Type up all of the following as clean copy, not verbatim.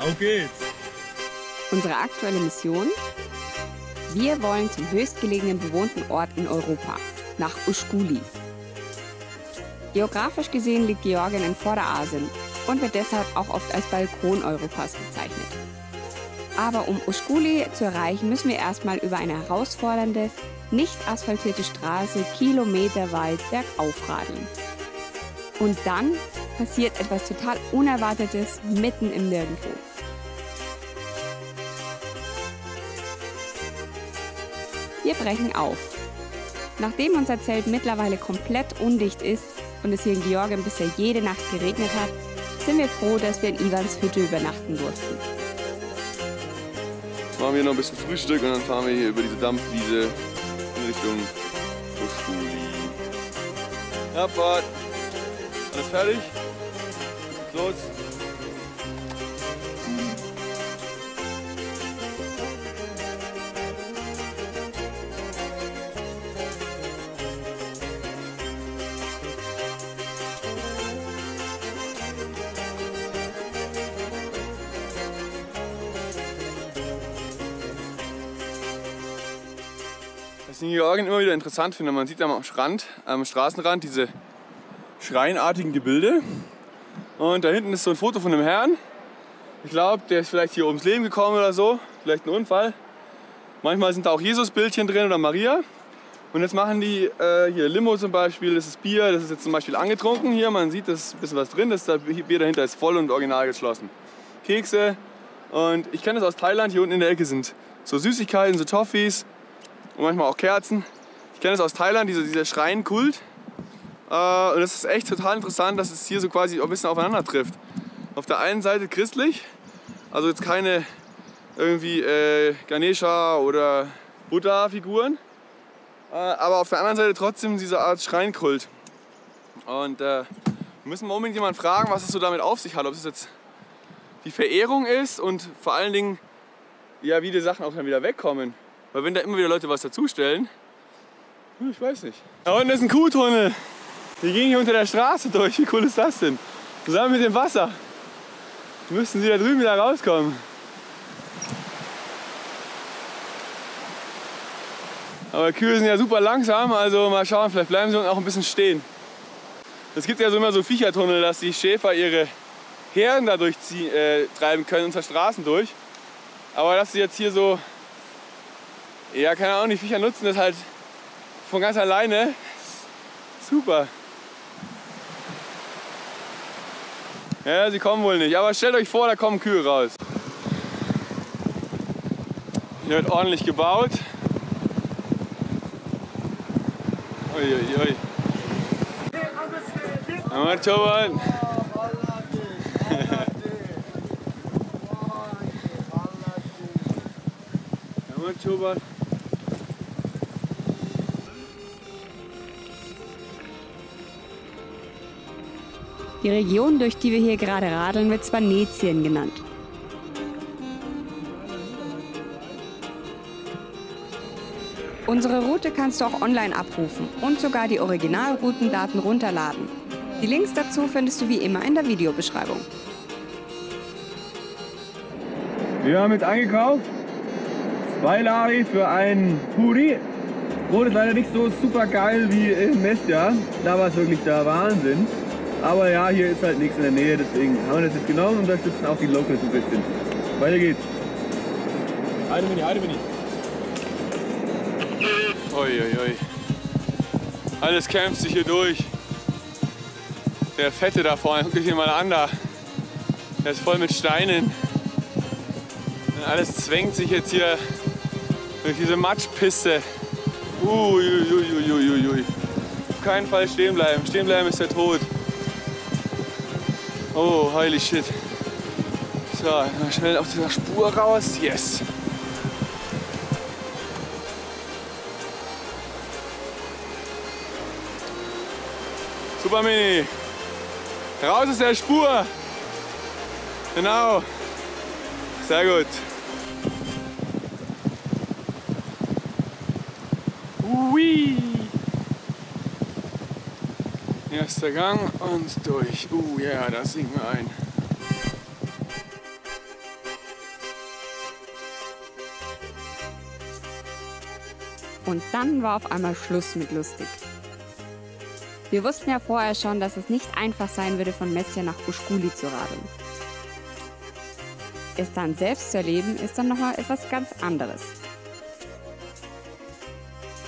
Auf geht's! Unsere aktuelle Mission? Wir wollen zum höchstgelegenen bewohnten Ort in Europa, nach Ushguli. Geografisch gesehen liegt Georgien in Vorderasien und wird deshalb auch oft als Balkon Europas bezeichnet. Aber um Ushguli zu erreichen, müssen wir erstmal über eine herausfordernde, nicht asphaltierte Straße kilometerweit bergauf radeln. Und dann passiert etwas total Unerwartetes mitten im Nirgendwo. Wir brechen auf. Nachdem unser Zelt mittlerweile komplett undicht ist und es hier in Georgien bisher jede Nacht geregnet hat, sind wir froh, dass wir in Ivans Hütte übernachten durften. Jetzt machen wir noch ein bisschen Frühstück und dann fahren wir hier über diese Dampfwiese in Richtung Ushguli. Abfahrt! Alles fertig? Los! Was ich in Georgien immer wieder interessant finde, man sieht am Straßenrand diese schreinartigen Gebilde. Und da hinten ist so ein Foto von einem Herrn. Ich glaube, der ist vielleicht hier ums Leben gekommen oder so, vielleicht ein Unfall. Manchmal sind da auch Jesusbildchen drin oder Maria. Und jetzt machen die hier Limo zum Beispiel, das ist Bier, das ist jetzt zum Beispiel angetrunken hier. Man sieht, da ist ein bisschen was drin, das Bier dahinter ist voll und original geschlossen. Kekse und ich kenne das aus Thailand, hier unten in der Ecke sind so Süßigkeiten, so Toffees. Und manchmal auch Kerzen. Ich kenne es aus Thailand, dieser Schreinkult. Und es ist echt total interessant, dass es hier so quasi ein bisschen aufeinander trifft. Auf der einen Seite christlich, also jetzt keine irgendwie Ganesha oder Buddha-Figuren, aber auf der anderen Seite trotzdem diese Art Schreinkult. Und wir müssen mal unbedingt jemanden fragen, was es so damit auf sich hat. Ob es jetzt die Verehrung ist und vor allen Dingen, ja, wie die Sachen auch dann wieder wegkommen. Weil wenn da immer wieder Leute was dazustellen, ich weiß nicht. Da unten ist ein Kuhtunnel. Wir gehen hier unter der Straße durch. Wie cool ist das denn? Zusammen mit dem Wasser. Müssten sie da drüben wieder rauskommen. Aber Kühe sind ja super langsam, also mal schauen, vielleicht bleiben sie unten auch ein bisschen stehen. Es gibt ja so immer so Viechertunnel, dass die Schäfer ihre Herden da treiben können, unter Straßen durch. Aber dass sie jetzt hier so, ja, keine Ahnung, die Viecher nutzen das halt von ganz alleine. Super. Ja, sie kommen wohl nicht. Aber stellt euch vor, da kommen Kühe raus. Hier wird ordentlich gebaut. Uiuiui. Mal schauen. Mal schauen. Die Region, durch die wir hier gerade radeln, wird Svanetien genannt. Unsere Route kannst du auch online abrufen und sogar die Originalroutendaten runterladen. Die Links dazu findest du wie immer in der Videobeschreibung. Wir haben jetzt eingekauft. 2 Lari für einen Puri. Brot ist leider nicht so super geil wie in Mestia. Da war es wirklich der Wahnsinn. Aber ja, hier ist halt nichts in der Nähe, deswegen haben wir das jetzt genommen und unterstützen auch die Locals ein bisschen. Weiter geht's. Heide bin ich. Uiuiui. Alles kämpft sich hier durch. Der Fette da vorne, guck dich den mal an da. Der ist voll mit Steinen. Und alles zwängt sich jetzt hier durch diese Matschpiste. Uiuiuiui. Auf keinen Fall stehen bleiben. Stehen bleiben ist der Tod. Oh, holy shit. So, mal schnell aus dieser Spur raus. Yes. Super Mini. Raus aus der Spur. Genau. Sehr gut. Ui. Erster Gang und durch. Ja, da sinken wir ein. Und dann war auf einmal Schluss mit lustig. Wir wussten ja vorher schon, dass es nicht einfach sein würde, von Mestia nach Uskuli zu radeln. Es dann selbst zu erleben, ist dann nochmal etwas ganz anderes.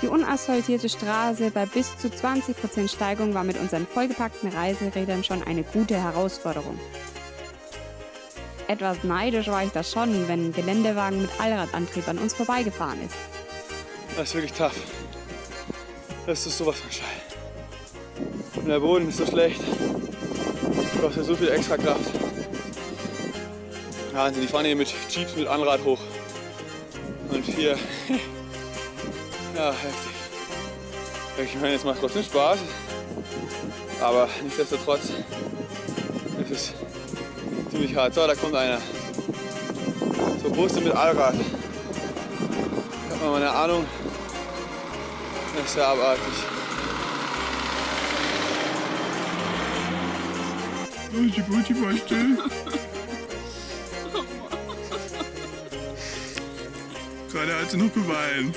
Die unasphaltierte Straße bei bis zu 20% Steigung war mit unseren vollgepackten Reiserädern schon eine gute Herausforderung. Etwas neidisch war ich da schon, wenn ein Geländewagen mit Allradantrieb an uns vorbeigefahren ist. Das ist wirklich tough. Das ist sowas von steil. Und der Boden ist so schlecht. Du brauchst ja so viel extra Kraft. Wahnsinn, die fahren hier mit Jeeps mit Anrad hoch. Und hier, ja, heftig. Ich meine, es macht trotzdem Spaß. Aber nichtsdestotrotz ist es ziemlich hart. So, da kommt einer. So Busse mit Allrad. Ich habe mal eine Ahnung. Das ist ja abartig. Die Butti war still. Gerade hat sie noch geweint.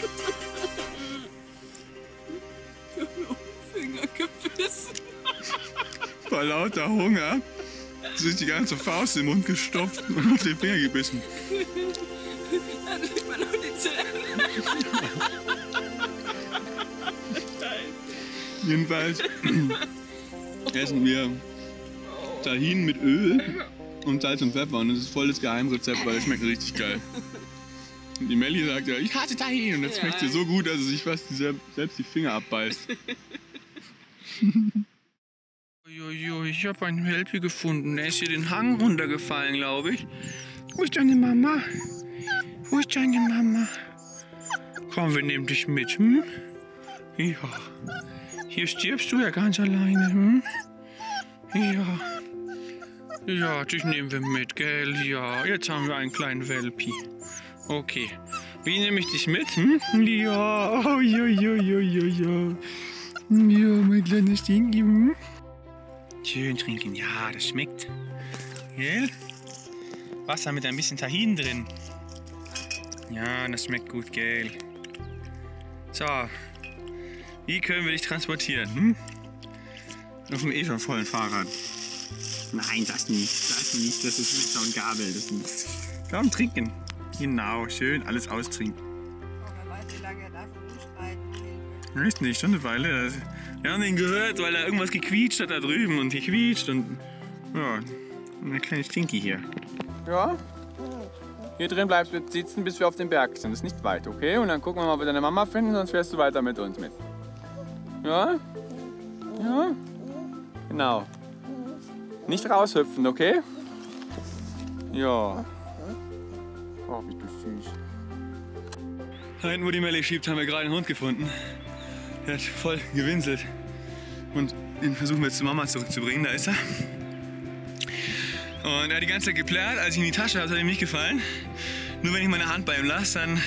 Ich hab mir auf den Finger gebissen. Vor lauter Hunger hat sich die ganze Faust im Mund gestopft und auf den Finger gebissen. Dann sieht man nur die Zähne. Jedenfalls essen wir Tahin mit Öl und Salz und Pfeffer. Und das ist voll das Geheimrezept, weil es schmeckt richtig geil. Und die Melli sagt ja, ich hasse Tahin. Und das schmeckt ihr so gut, dass sie sich fast selbst die Finger abbeißt. Ich habe einen Welpe gefunden. Der ist hier den Hang runtergefallen, glaube ich. Wo ist deine Mama? Wo ist deine Mama? Komm, wir nehmen dich mit. Hm? Ja. Hier stirbst du ja ganz alleine. Hm? Ja. Ja, dich nehmen wir mit, gell? Ja, jetzt haben wir einen kleinen Welpi. Okay. Wie nehme ich dich mit? Hm? Ja. Oh, ja. Ja, mein kleines Ding. Hm? Schön trinken. Ja, das schmeckt. Gell? Wasser mit ein bisschen Tahin drin. Ja, das schmeckt gut, gell? So. Wie können wir dich transportieren? Hm? Auf dem schon vollen Fahrrad. Nein, das nicht. Das nicht. Das ist Messer und Gabel. Das nicht. Komm, trinken. Genau, schön alles austrinken. Wer weiß, wie lange er da schon rumschreit. Weiß nicht, schon eine Weile. Wir haben ihn gehört, weil er irgendwas gequietscht hat da drüben und gequietscht und ja, eine kleine Stinky hier. Ja. Hier drin bleibst du sitzen, bis wir auf den Berg sind. Das ist nicht weit, okay? Und dann gucken wir mal, ob wir deine Mama finden, sonst fährst du weiter mit uns mit. Ja? Ja? Genau. Nicht raushüpfen, okay? Ja. Oh, wie du süß. Da hinten, wo die Melli schiebt, haben wir gerade einen Hund gefunden. Der hat voll gewinselt. Und den versuchen wir jetzt zur Mama zurückzubringen. Da ist er. Und er hat die ganze Zeit geplärrt. Als ich ihn in die Tasche habe, hat er ihm nicht gefallen. Nur wenn ich meine Hand bei ihm lasse, dann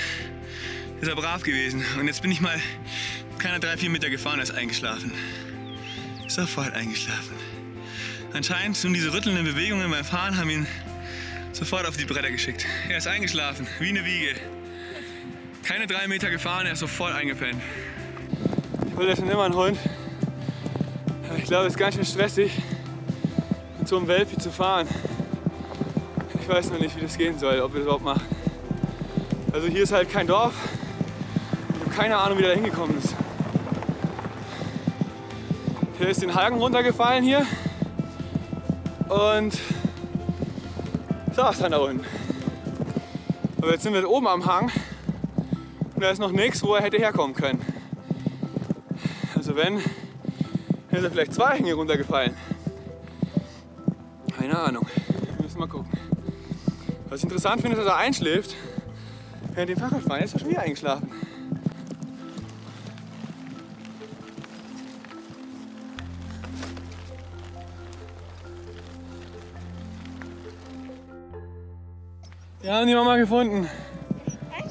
ist er brav gewesen. Und jetzt bin ich mal keine 3-4 Meter gefahren, er ist eingeschlafen. Sofort eingeschlafen. Anscheinend sind diese rüttelnden Bewegungen beim Fahren haben ihn sofort auf die Bretter geschickt. Er ist eingeschlafen, wie eine Wiege. Keine 3 Meter gefahren, er ist sofort eingepennt. Ich wollte ja schon immer einen Hund. Aber ich glaube, es ist ganz schön stressig, mit so einem Welpi zu fahren. Ich weiß noch nicht, wie das gehen soll, ob wir das überhaupt machen. Also hier ist halt kein Dorf. Ich habe keine Ahnung, wie der da hingekommen ist. Der ist den Haken runtergefallen hier und saß dann da unten. Aber jetzt sind wir oben am Hang und da ist noch nichts, wo er hätte herkommen können. Also wenn, ist er vielleicht 2 Hänge runtergefallen. Keine Ahnung, wir müssen mal gucken. Was ich interessant finde, ist, dass er einschläft während dem Fahrradfahren. Jetzt ist er schon wieder eingeschlafen. Wir haben die Mama gefunden.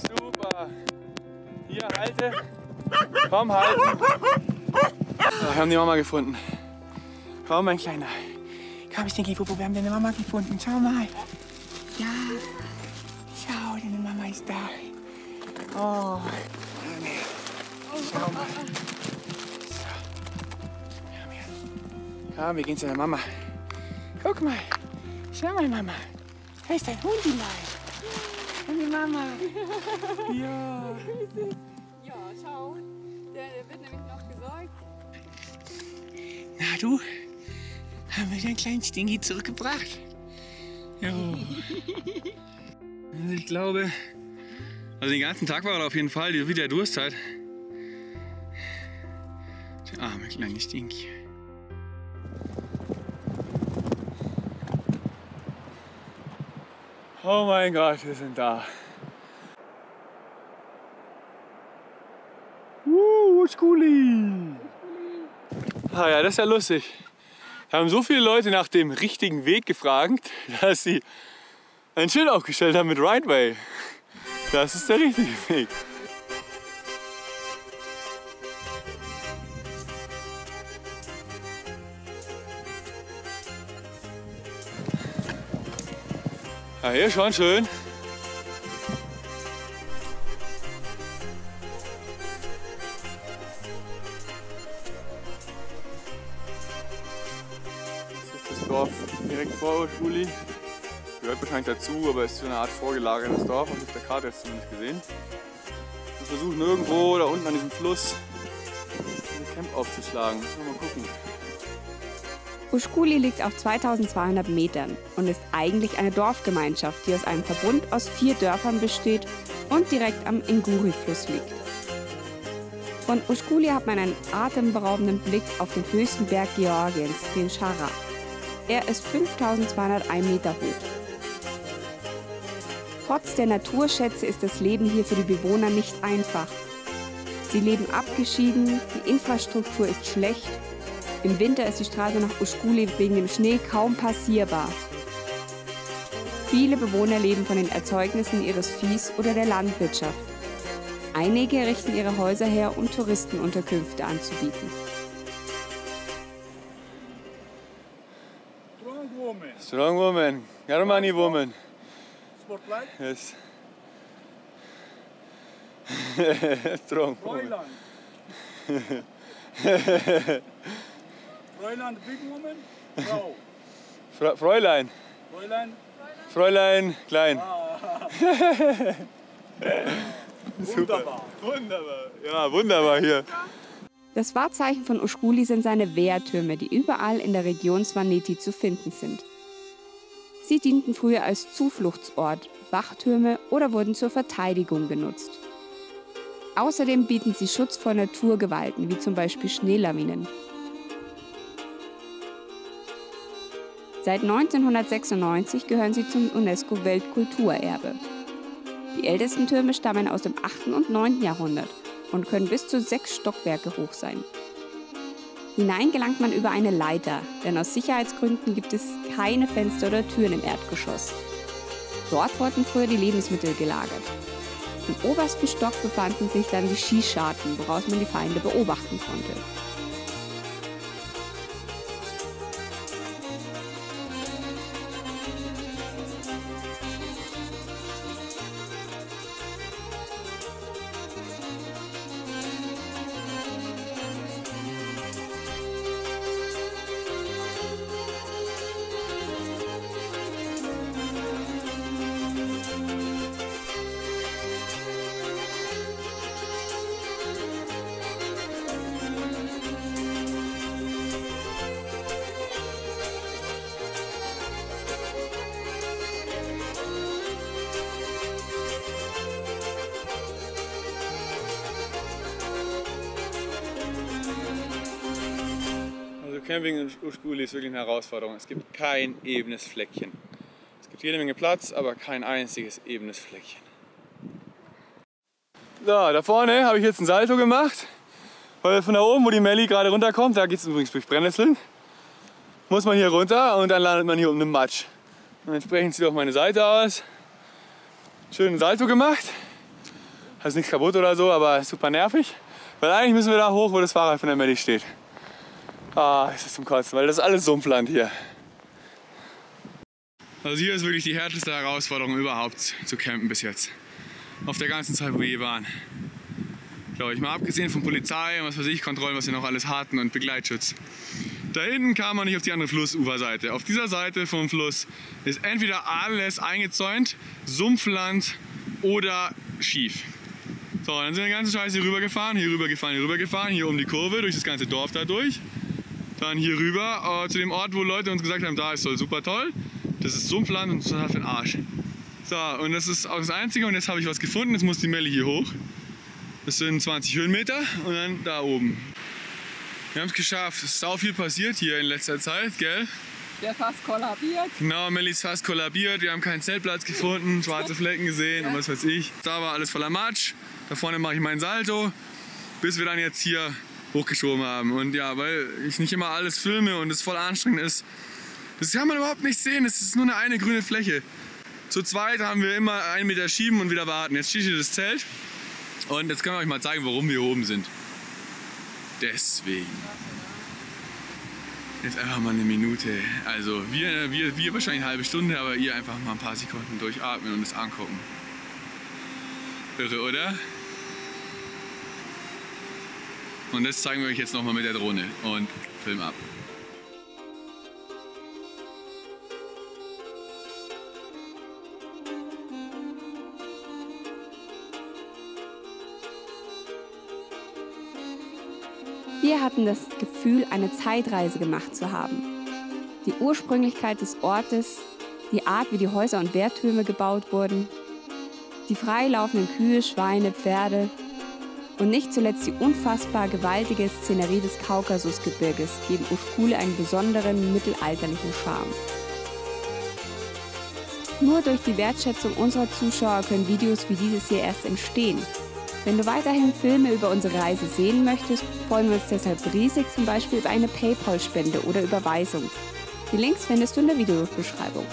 Super. Hier, halte. Komm, halten. Ja, wir haben die Mama gefunden. Komm, mein Kleiner. Komm, Stinky Popo, wir haben deine Mama gefunden. Schau mal. Ja. Schau, deine Mama ist da. Oh. Ja, wir gehen zu der Mama. Guck mal. Schau mal, Mama. Da ist ein Hundilein. Und die Mama. Ja. Ja, schau. Der wird nämlich noch gesäugt. Na du, haben wir den kleinen Stinky zurückgebracht? Jo. Also ich glaube, also den ganzen Tag war er auf jeden Fall, wie der Durst hat. Der arme kleine Stinky. Oh mein Gott, wir sind da. Skuli. Ah ja, das ist ja lustig. Wir haben so viele Leute nach dem richtigen Weg gefragt, dass sie ein Schild aufgestellt haben mit Right Way. Das ist der richtige Weg. Ja, hier schon schön. Das ist das Dorf direkt vor Uschkuli. Gehört wahrscheinlich dazu, aber es ist so eine Art vorgelagertes Dorf, habe ich auf der Karte jetzt zumindest gesehen. Wir versuchen irgendwo da unten an diesem Fluss ein Camp aufzuschlagen. Müssen wir mal gucken. Uschkuli liegt auf 2200 Metern und ist eigentlich eine Dorfgemeinschaft, die aus einem Verbund aus 4 Dörfern besteht und direkt am Inguri-Fluss liegt. Von Uschkuli hat man einen atemberaubenden Blick auf den höchsten Berg Georgiens, den Chara. Er ist 5201 Meter hoch. Trotz der Naturschätze ist das Leben hier für die Bewohner nicht einfach. Sie leben abgeschieden, die Infrastruktur ist schlecht. Im Winter ist die Straße nach Uschkuli wegen dem Schnee kaum passierbar. Viele Bewohner leben von den Erzeugnissen ihres Viehs oder der Landwirtschaft. Einige richten ihre Häuser her, um Touristenunterkünfte anzubieten. Strong woman. Strong woman, Germany woman. Spotlight. Yes. Strong woman. Fräulein. Fräulein, big woman. Frau. Fräulein. Fräulein. Fräulein, klein. Wunderbar. Wunderbar. Ja, wunderbar hier. Das Wahrzeichen von Uschkuli sind seine Wehrtürme, die überall in der Region Svaneti zu finden sind. Sie dienten früher als Zufluchtsort, Wachtürme oder wurden zur Verteidigung genutzt. Außerdem bieten sie Schutz vor Naturgewalten, wie zum Beispiel Schneelawinen. Seit 1996 gehören sie zum UNESCO-Weltkulturerbe. Die ältesten Türme stammen aus dem 8. und 9. Jahrhundert und können bis zu 6 Stockwerke hoch sein. Hinein gelangt man über eine Leiter, denn aus Sicherheitsgründen gibt es keine Fenster oder Türen im Erdgeschoss. Dort wurden früher die Lebensmittel gelagert. Im obersten Stock befanden sich dann die Schießscharten, woraus man die Feinde beobachten konnte. Camping in Uschkuli ist wirklich eine Herausforderung. Es gibt kein ebenes Fleckchen. Es gibt jede Menge Platz, aber kein einziges ebenes Fleckchen. So, da vorne habe ich jetzt ein Salto gemacht. Weil von da oben, wo die Melli gerade runterkommt, da geht es übrigens durch Brennnesseln, muss man hier runter und dann landet man hier um den Matsch. Und entsprechend sieht auch meine Seite aus. Schön ein Salto gemacht. Da ist nichts kaputt oder so, aber super nervig. Weil eigentlich müssen wir da hoch, wo das Fahrrad von der Melli steht. Ah, ist das zum Kotzen, weil das ist alles Sumpfland hier. Also hier ist wirklich die härteste Herausforderung überhaupt zu campen bis jetzt. Auf der ganzen Zeit, wo wir hier waren. Ich glaube ich mal, abgesehen von Polizei und was weiß ich, Kontrollen, was wir noch alles hatten und Begleitschutz. Da hinten kam man nicht auf die andere Flussuferseite. Auf dieser Seite vom Fluss ist entweder alles eingezäunt, Sumpfland oder schief. So, dann sind wir die ganze Scheiße hier rüber gefahren, hier rüber gefahren, hier rüber gefahren, hier um die Kurve, durch das ganze Dorf da durch. Dann hier rüber zu dem Ort, wo Leute uns gesagt haben, da ist super toll. Das ist Sumpfland und total für den Arsch. So, und das ist auch das Einzige und jetzt habe ich was gefunden, jetzt muss die Melli hier hoch. Das sind 20 Höhenmeter und dann da oben. Wir haben es geschafft, es ist sau viel passiert hier in letzter Zeit, gell? Der fast kollabiert. Genau, Melli ist fast kollabiert, wir haben keinen Zeltplatz gefunden, schwarze Flecken gesehen und was weiß ich. Da war alles voller Matsch, da vorne mache ich meinen Salto, bis wir dann jetzt hier hochgeschoben haben. Und ja, weil ich nicht immer alles filme und es voll anstrengend ist, das kann man überhaupt nicht sehen, es ist nur eine grüne Fläche. Zu zweit haben wir immer 1 Meter schieben und wieder warten. Jetzt steht hier das Zelt und jetzt können wir euch mal zeigen, warum wir hier oben sind. Deswegen. Jetzt einfach mal eine Minute. Also wir wahrscheinlich eine halbe Stunde, aber ihr einfach mal ein paar Sekunden durchatmen und es angucken. Irre, oder? Und das zeigen wir euch jetzt nochmal mit der Drohne und Film ab. Wir hatten das Gefühl, eine Zeitreise gemacht zu haben. Die Ursprünglichkeit des Ortes, die Art, wie die Häuser und Wehrtürme gebaut wurden, die freilaufenden Kühe, Schweine, Pferde und nicht zuletzt die unfassbar gewaltige Szenerie des Kaukasusgebirges geben Uschkule einen besonderen mittelalterlichen Charme. Nur durch die Wertschätzung unserer Zuschauer können Videos wie dieses hier erst entstehen. Wenn du weiterhin Filme über unsere Reise sehen möchtest, freuen wir uns deshalb riesig, zum Beispiel über eine PayPal-Spende oder Überweisung. Die Links findest du in der Videobeschreibung.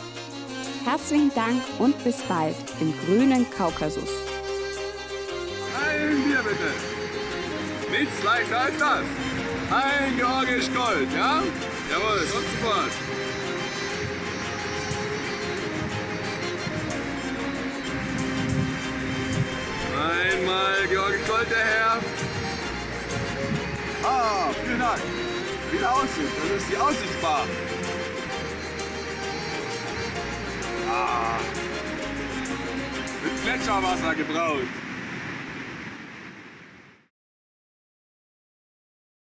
Herzlichen Dank und bis bald im grünen Kaukasus. Ein Bier bitte. Nichts leichter als das. Ein Georgisch Gold, ja? Jawohl, kommt sofort. Einmal Georgisch Gold, der Herr. Ah, vielen Dank. Wie der Aussicht, das ist die Aussichtsbar. Ah. Mit Gletscherwasser gebraut.